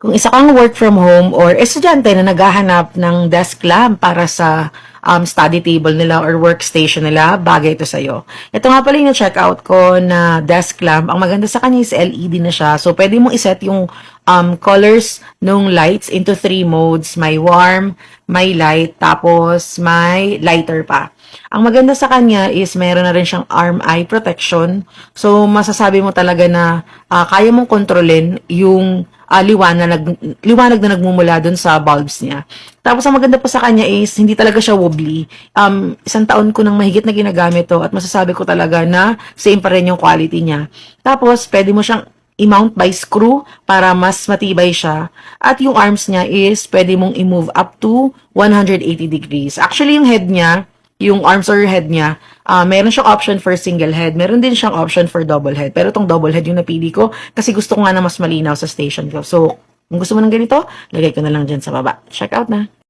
Kung isa kang work from home or estudyante na naghahanap ng desk lamp para sa study table nila or workstation nila, bagay ito sa'yo. Ito nga pala yung na-check out ko na desk lamp. Ang maganda sa kanya is LED na siya. So, pwede mo iset yung colors ng lights into 3 modes. May warm, may light, tapos may lighter pa. Ang maganda sa kanya is meron na rin siyang arm eye protection. So, masasabi mo talaga na kaya mong kontrolin yung liwanag na nagmumula dun sa bulbs niya. Tapos, ang maganda pa sa kanya is, hindi talaga siya wobbly. 1 taon ko nang mahigit na ginagamit to at masasabi ko talaga na same pa rin yung quality niya. Tapos, pwede mo siyang i-mount by screw para mas matibay siya. At yung arms niya is, pwede mong i-move up to 180 degrees. Actually, yung head niya, yung arms or head niya, meron siyang option for single head. Meron din siyang option for double head. Pero itong double head yung napili ko kasi gusto ko nga na mas malinaw sa station ko. So, kung gusto mo ng ganito, lagay ko na lang dyan sa baba. Check out na.